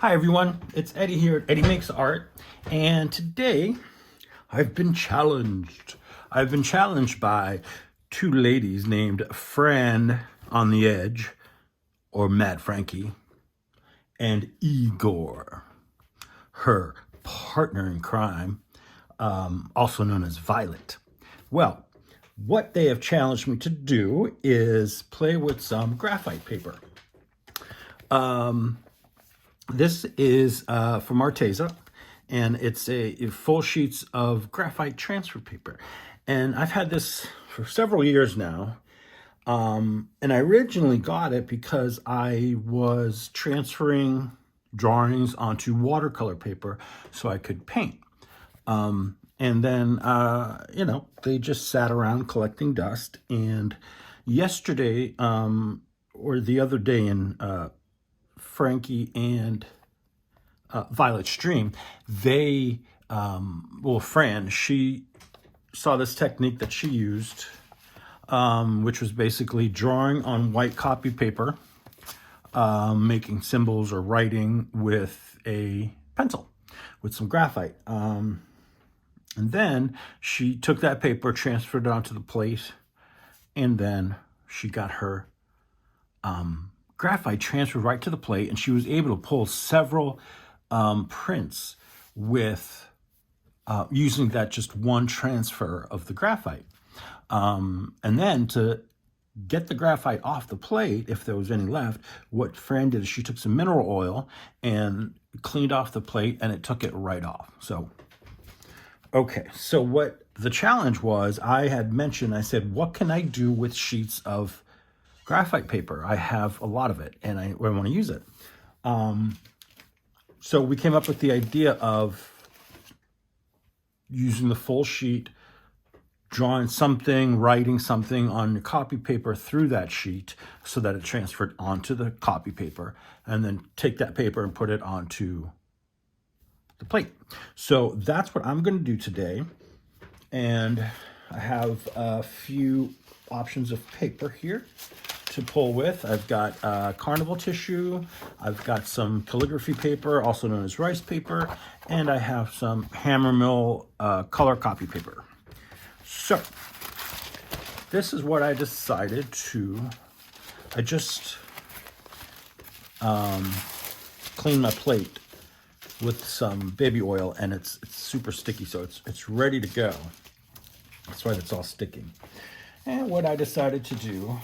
Hi everyone, it's Eddie here at Eddie Makes Art, and today I've been challenged. I've been challenged by two ladies named Fran on the Edge, or Mad Frankie, and Igor, her partner in crime, also known as Violet. Well, what they have challenged me to do is play with some graphite paper. This is from Arteza, and it's a full sheets of graphite transfer paper. And I've had this for several years now. And I originally got it because I was transferring drawings onto watercolor paper so I could paint. And then, they just sat around collecting dust. And yesterday, or the other day in Frankie and Violet's stream, Fran, she saw this technique that she used, which was basically drawing on white copy paper, making symbols or writing with a pencil, with some graphite. And then she took that paper, transferred it onto the plate, and then she got her graphite transferred right to the plate, and she was able to pull several prints with using that just one transfer of the graphite. And then to get the graphite off the plate, if there was any left, what Fran did is she took some mineral oil and cleaned off the plate, and it took it right off. So, okay, so what the challenge was, I had mentioned, I said, what can I do with sheets of graphite paper? I have a lot of it, and I want to use it. So we came up with the idea of using the full sheet, drawing something, writing something on the copy paper through that sheet so that it transferred onto the copy paper, and then take that paper and put it onto the plate. So that's what I'm going to do today. And I have a few options of paper here to pull with. I've got carnival tissue, I've got some calligraphy paper, also known as rice paper, and I have some hammer mill color copy paper. So this is what I decided to, I just cleaned my plate with some baby oil, and it's super sticky, so it's ready to go. That's why it's all sticking. And what I decided to do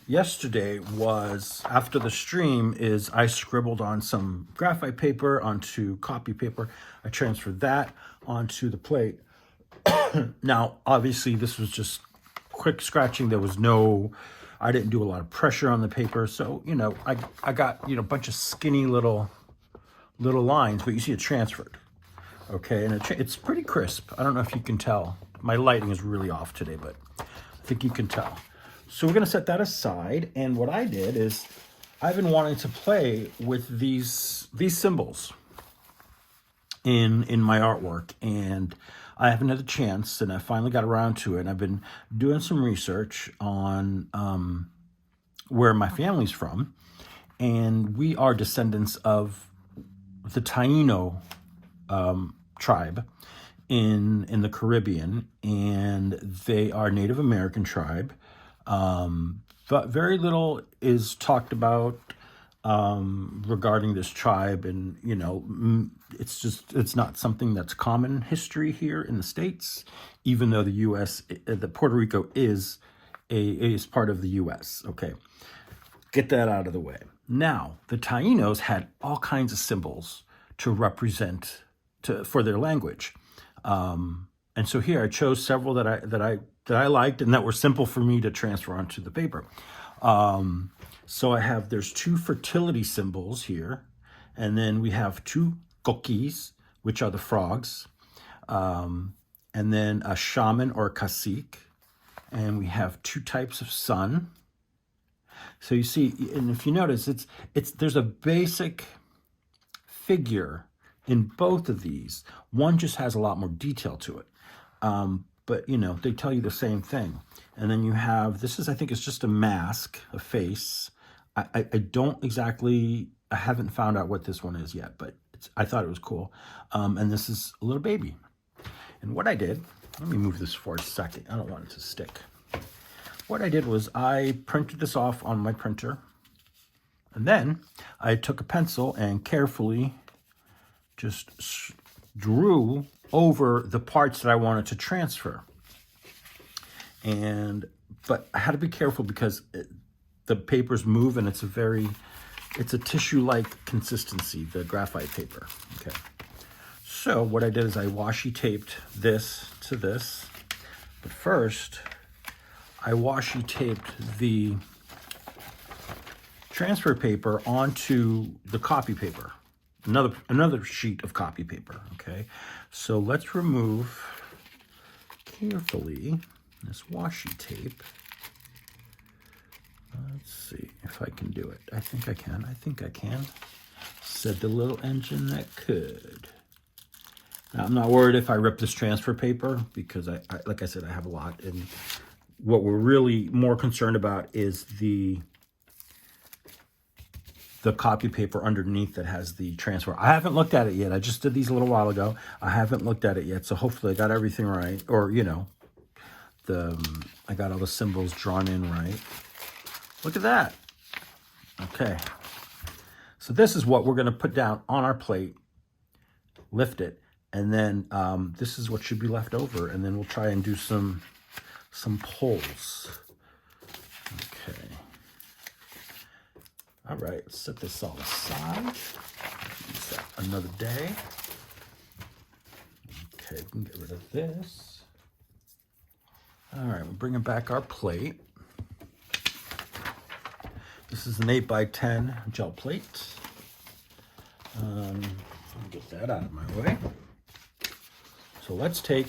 yesterday was, after the stream, is I scribbled on some graphite paper onto copy paper. I transferred that onto the plate. Now, obviously, this was just quick scratching. There was I didn't do a lot of pressure on the paper. So, I got, a bunch of skinny little lines, but you see it transferred. Okay, and it's pretty crisp. I don't know if you can tell. My lighting is really off today, but I think you can tell. So we're going to set that aside, and what I did is I've been wanting to play with these symbols in my artwork, and I haven't had a chance, and I finally got around to it. And I've been doing some research on where my family's from, and we are descendants of the Taino tribe in the Caribbean, and they are Native American tribe. But very little is talked about regarding this tribe, and it's not something that's common history here in the States, even though the U.S. the Puerto Rico is part of the U.S. Okay, get that out of the way. Now, the Tainos had all kinds of symbols to represent for their language, and so here I chose several that I liked and that were simple for me to transfer onto the paper. So there's two fertility symbols here, and then we have two coquis, which are the frogs, and then a shaman or cacique, and we have two types of sun. So you see, and if you notice, there's a basic figure in both of these. One just has a lot more detail to it. But they tell you the same thing. And then you have, I think it's just a mask, a face. I don't exactly I haven't found out what this one is yet, but I thought it was cool. And this is a little baby. And what I did, let me move this for a second. I don't want it to stick. What I did was I printed this off on my printer. And then I took a pencil and carefully just drew over the parts that I wanted to transfer. But I had to be careful because the papers move, and it's a tissue-like consistency, the graphite paper. Okay. So what I did is I washi taped this to this. But first, I washi taped the transfer paper onto the copy paper. Another sheet of copy paper. Okay. So let's remove carefully this washi tape. Let's see if I can do it. I think I can. Said the little engine that could. Now, I'm not worried if I rip this transfer paper because I like I said, I have a lot. And what we're really more concerned about is the copy paper underneath that has the transfer. I haven't looked at it yet. I just did these a little while ago. I haven't looked at it yet. So hopefully I got everything right. Or, you know, I got all the symbols drawn in right. Look at that. Okay. So this is what we're going to put down on our plate, lift it, and then this is what should be left over, and then we'll try and do some pulls. Okay. All right, let's set this all aside. Use that another day. Okay, we can get rid of this. All right, we're bringing back our plate. This is an 8x10 gel plate. Let me get that out of my way. So let's take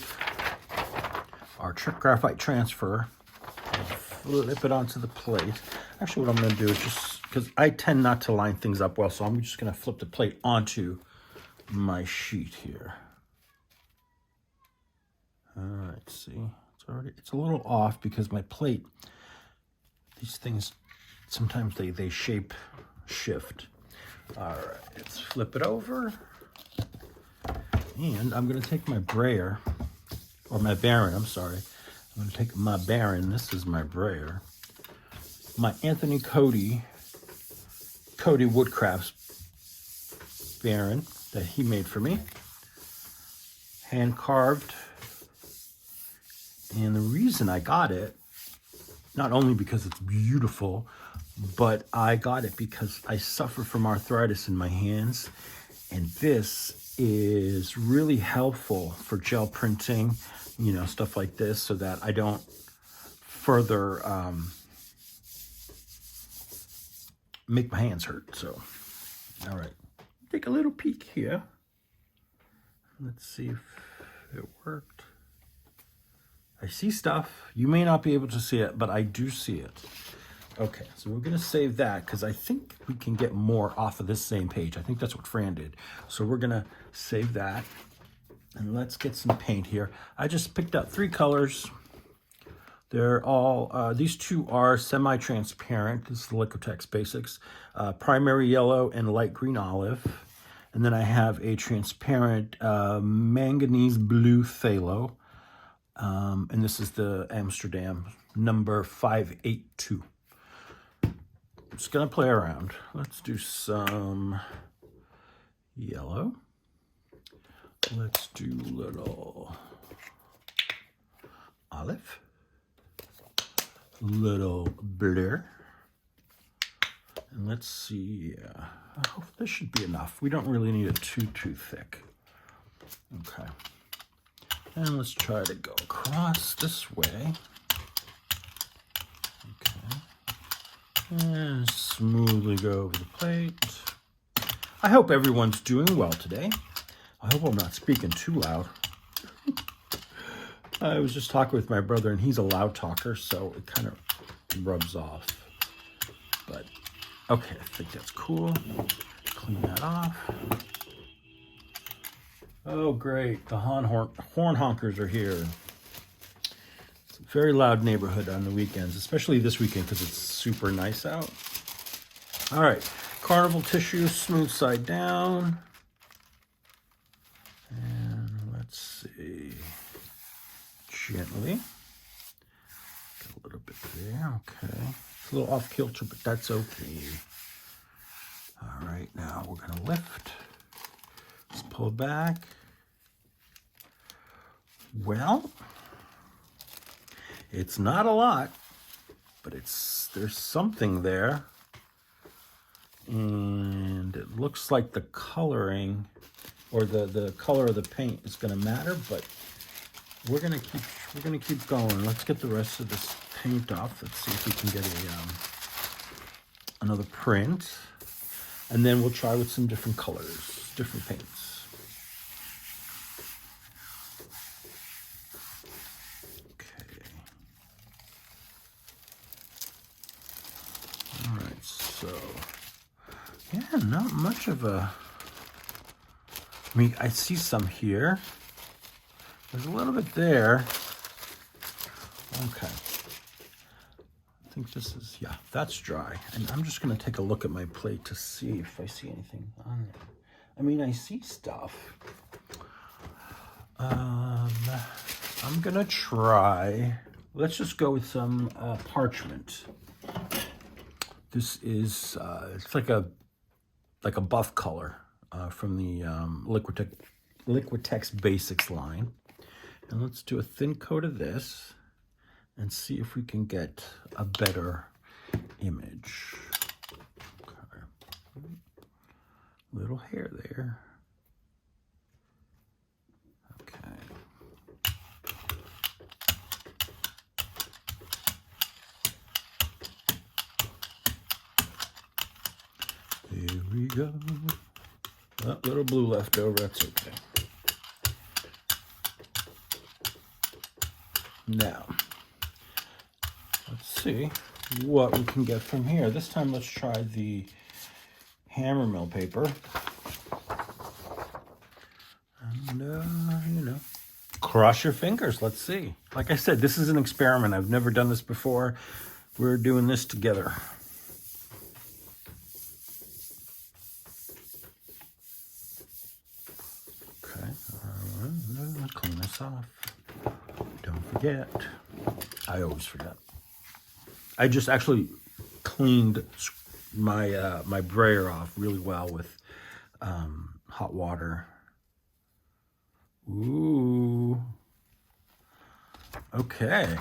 our graphite transfer and flip it onto the plate. Actually, what I'm going to do is just, because I tend not to line things up well, so I'm just going to flip the plate onto my sheet here. All right, see, it's a little off because my plate, these things, sometimes they shape shift. All right, let's flip it over. And I'm going to take my brayer, or my Baron, I'm sorry. I'm going to take my Baron, this is my brayer. My Anthony Cody Woodcrafts Baron that he made for me. Hand carved. And the reason I got it, not only because it's beautiful, but I got it because I suffer from arthritis in my hands, and this is really helpful for gel printing, you know, stuff like this, so that I don't further make my hands hurt. So, all right, take a little peek here. Let's see if it worked. I see stuff. You may not be able to see it, but I do see it. Okay, so we're going to save that because I think we can get more off of this same page. I think that's what Fran did. So we're going to save that. And let's get some paint here. I just picked out 3 colors. They're all, these two are semi-transparent. This is the Liquitex Basics. Primary yellow and light green olive. And then I have a transparent manganese blue phthalo. And this is the Amsterdam number 582. I'm just going to play around. Let's do some yellow. Let's do little olive. Little blue. And let's see. I hope this should be enough. We don't really need it too thick. Okay. And let's try to go across this way. Okay. And smoothly go over the plate. I hope everyone's doing well today. I hope I'm not speaking too loud. I was just talking with my brother, and he's a loud talker, so it kind of rubs off. But, okay, I think that's cool. Clean that off. Oh, great. The horn honkers are here. It's a very loud neighborhood on the weekends, especially this weekend because it's super nice out. All right. Carnival tissue, smooth side down. And let's see, gently. Get a little bit there, okay. It's a little off kilter, but that's okay. All right, now we're gonna lift. Let's pull back. Well, it's not a lot, but there's something there. And it looks like the coloring or the color of the paint is gonna matter, but we're gonna keep going. Let's get the rest of this paint off. Let's see if we can get another print. And then we'll try with some different colors, different paints. Okay. All right, so yeah, not much of a, I mean, I see some here. There's a little bit there. Okay. I think this is, yeah, that's dry. And I'm just gonna take a look at my plate to see if I see anything on there. I mean, I see stuff. I'm gonna try, let's just go with some parchment. This is, it's like a buff color from the Liquitex Basics line. And let's do a thin coat of this and see if we can get a better image. Okay. Little hair there. Okay. Here we go. Oh, little blue left over, that's okay. Now, let's see what we can get from here. This time, let's try the hammer mill paper. And, you know, cross your fingers. Let's see. Like I said, this is an experiment. I've never done this before. We're doing this together. Okay. Clean this off. Don't forget. I always forget. I just actually cleaned my my brayer off really well with hot water. Ooh. Okay.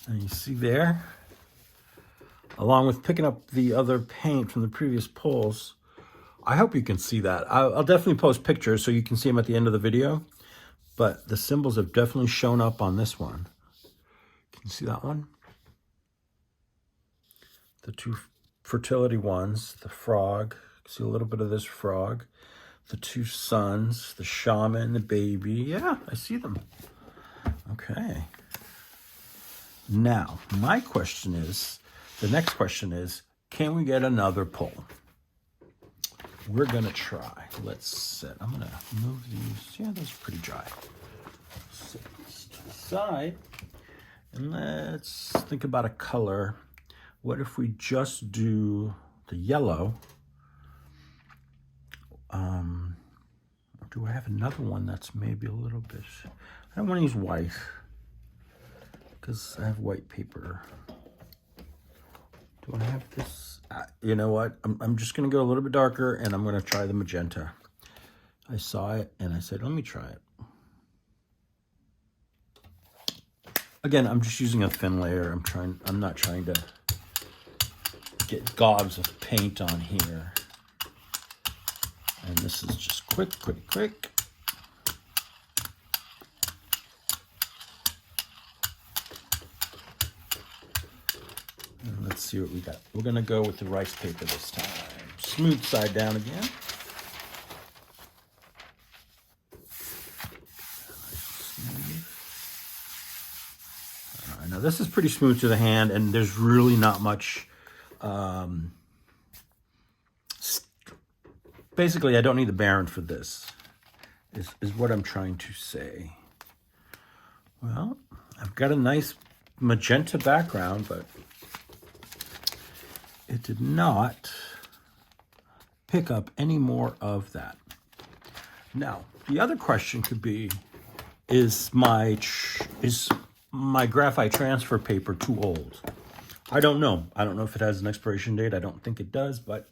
And you see there, along with picking up the other paint from the previous pulls, I hope you can see that. I'll definitely post pictures so you can see them at the end of the video. But the symbols have definitely shown up on this one. Can you see that one? The two fertility ones, the frog. See a little bit of this frog. The two suns, the shaman, the baby. Yeah, I see them. Okay. Now, my question is, the next question is, can we get another pull? We're gonna try. Let's set, I'm gonna move these. Yeah, those are pretty dry. Set these to the side. And let's think about a color. What if we just do the yellow? Do I have another one that's maybe a little bit, I don't want to use white because I have white paper. Do I have this? You know what? I'm just going to go a little bit darker and I'm going to try the magenta. I saw it and I said, let me try it. Again, I'm just using a thin layer. I'm not trying to get gobs of paint on here. And this is just quick. And let's see what we got. We're gonna go with the rice paper this time. Smooth side down again. All right, now this is pretty smooth to the hand, and there's really not much. Basically, I don't need the Baron for this, is what I'm trying to say. Well, I've got a nice magenta background, but it did not pick up any more of that. Now, the other question could be, is my graphite transfer paper too old? I don't know. I don't know if it has an expiration date. I don't think it does, but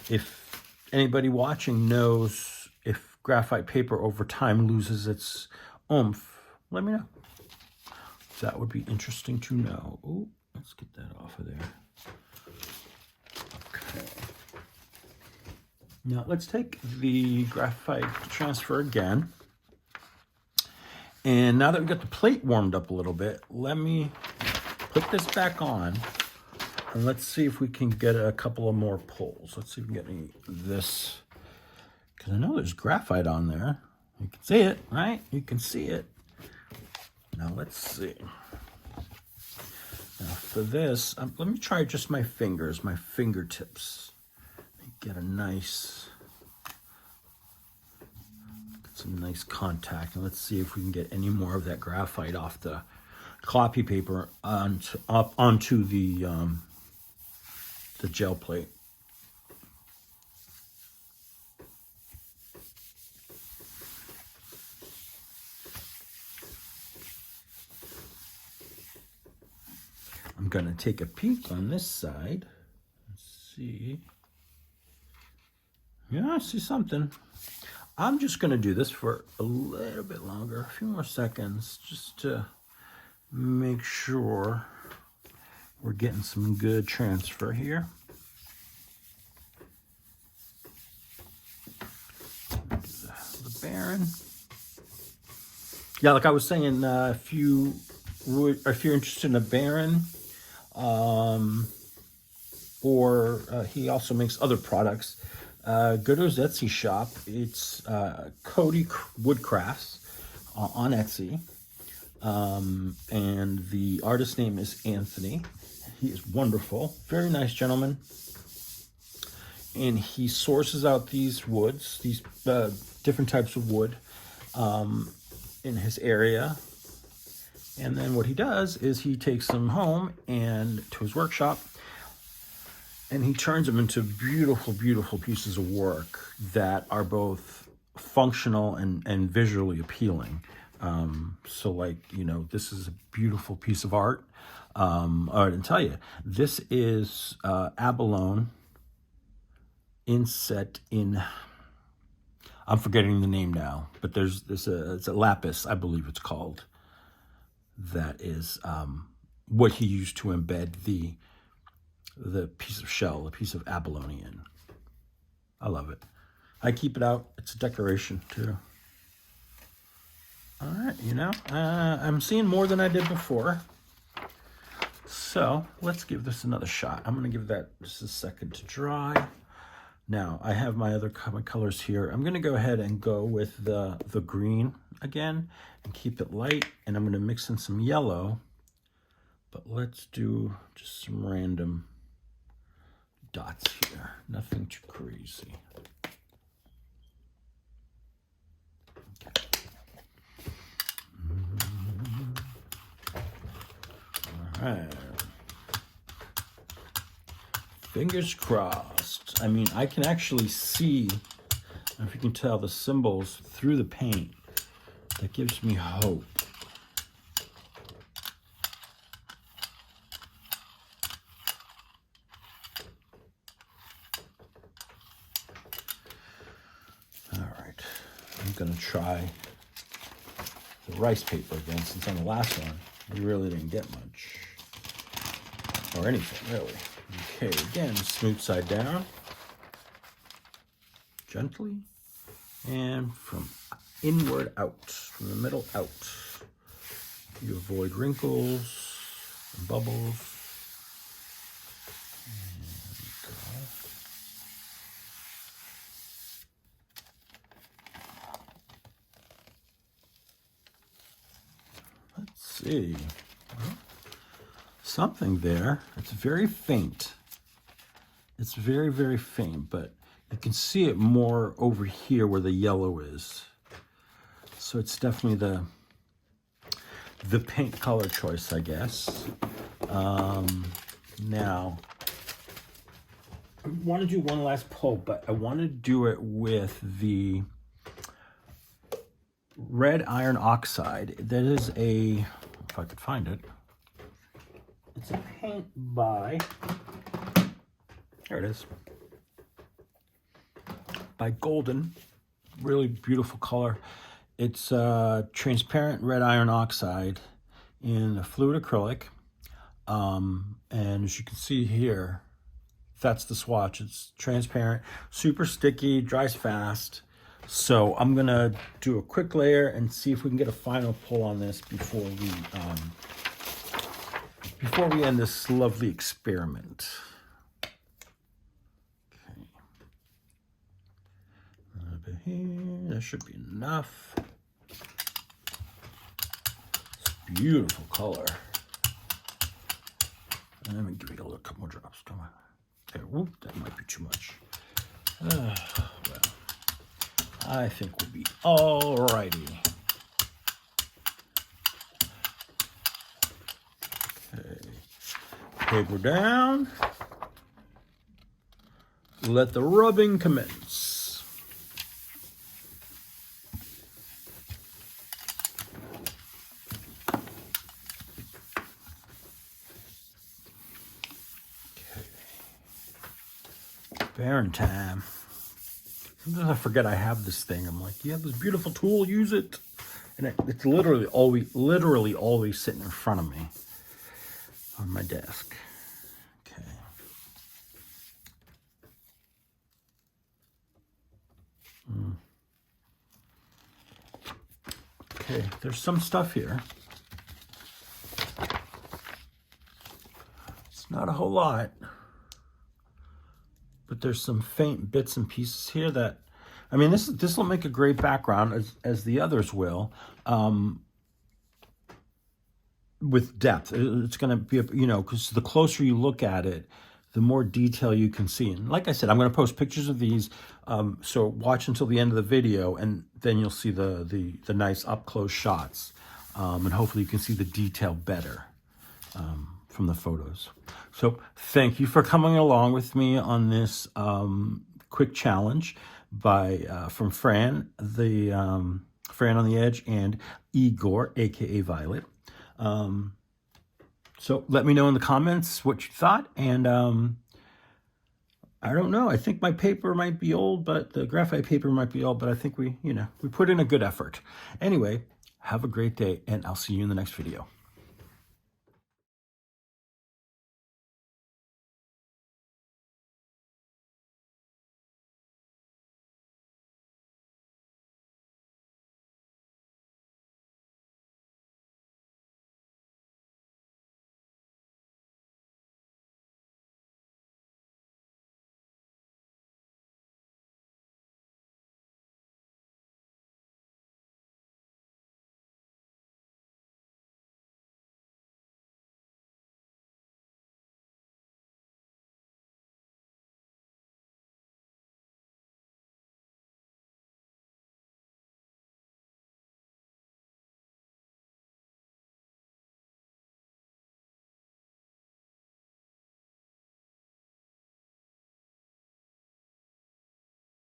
if anybody watching knows if graphite paper over time loses its oomph, let me know. That would be interesting to know. Oh, let's get that off of there. Okay. Now let's take the graphite transfer again. And now that we've got the plate warmed up a little bit, let me put this back on and let's see if we can get a couple of more pulls. Let's see if we can get any of this, because I know there's graphite on there. You can see it, right? You can see it. Now let's see. Now for this, let me try just my fingers, my fingertips. Get a nice, some nice contact, and let's see if we can get any more of that graphite off the copy paper onto the gel plate. I'm gonna take a peek on this side. Let's see. Yeah, I see something. I'm just going to do this for a little bit longer, a few more seconds, just to make sure we're getting some good transfer here. The Baron. Yeah, like I was saying, if you're interested in a Baron, or he also makes other products. Go to his Etsy shop. It's Cody Woodcrafts on Etsy. And the artist name is Anthony. He is wonderful. Very nice gentleman. And he sources out these woods, these different types of wood in his area. And then what he does is he takes them home and to his workshop, and he turns them into beautiful, beautiful pieces of work that are both functional and visually appealing. So like, you know, this is a beautiful piece of art. I didn't tell you, this is abalone inset in, I'm forgetting the name now, but it's a lapis, I believe it's called. That is what he used to embed the piece of shell, the piece of abalone in. I love it. I keep it out. It's a decoration too. All right, you know, I'm seeing more than I did before. So let's give this another shot. I'm going to give that just a second to dry. Now I have my other colors here. I'm going to go ahead and go with the green again and keep it light. And I'm going to mix in some yellow. But let's do just some random dots here. Nothing too crazy. Okay. All right. Fingers crossed. I mean, I can actually see, if you can tell, the symbols through the paint. That gives me hope. All right, I'm gonna try the rice paper again, since on the last one, we really didn't get much, or anything, really. Okay, again, smooth side down, gently, and from inward out, from the middle out. You avoid wrinkles and bubbles. Let's see. Something there. It's very faint. It's very, very faint, but you can see it more over here where the yellow is. So it's definitely the paint color choice, I guess. Now, I want to do one last pull, but I want to do it with the red iron oxide. That is a, if I could find it, it's a paint by, there it is, by Golden. Really beautiful color. It's transparent red iron oxide in a fluid acrylic. And as you can see here, that's the swatch. It's transparent, super sticky, dries fast. So I'm gonna do a quick layer and see if we can get a final pull on this before we end this lovely experiment. Okay. A little bit here. That should be enough. It's beautiful color. And let me give it a couple more drops. Come on. There. Whoop, that might be too much. Well, I think we'll be all righty. Okay. Paper down. Let the rubbing commence. Okay. Baron time. Sometimes I forget I have this thing. I'm like, you have this beautiful tool, use it. And it's literally always sitting in front of me on my desk. Okay. Okay, there's some stuff here. It's not a whole lot, but there's some faint bits and pieces here that, I mean, this will make a great background as the others will, with depth. It's going to be, you know, because the closer you look at it, the more detail you can see. And like I said, I'm going to post pictures of these, so watch until the end of the video, and then you'll see the nice up-close shots, and hopefully you can see the detail better from the photos. So thank you for coming along with me on this quick challenge from Fran, Fran on the Edge, and Igor, aka Violet. So let me know in the comments what you thought, and I don't know. I think my paper might be old, but the graphite paper might be old, but I think we put in a good effort. Anyway, have a great day, and I'll see you in the next video.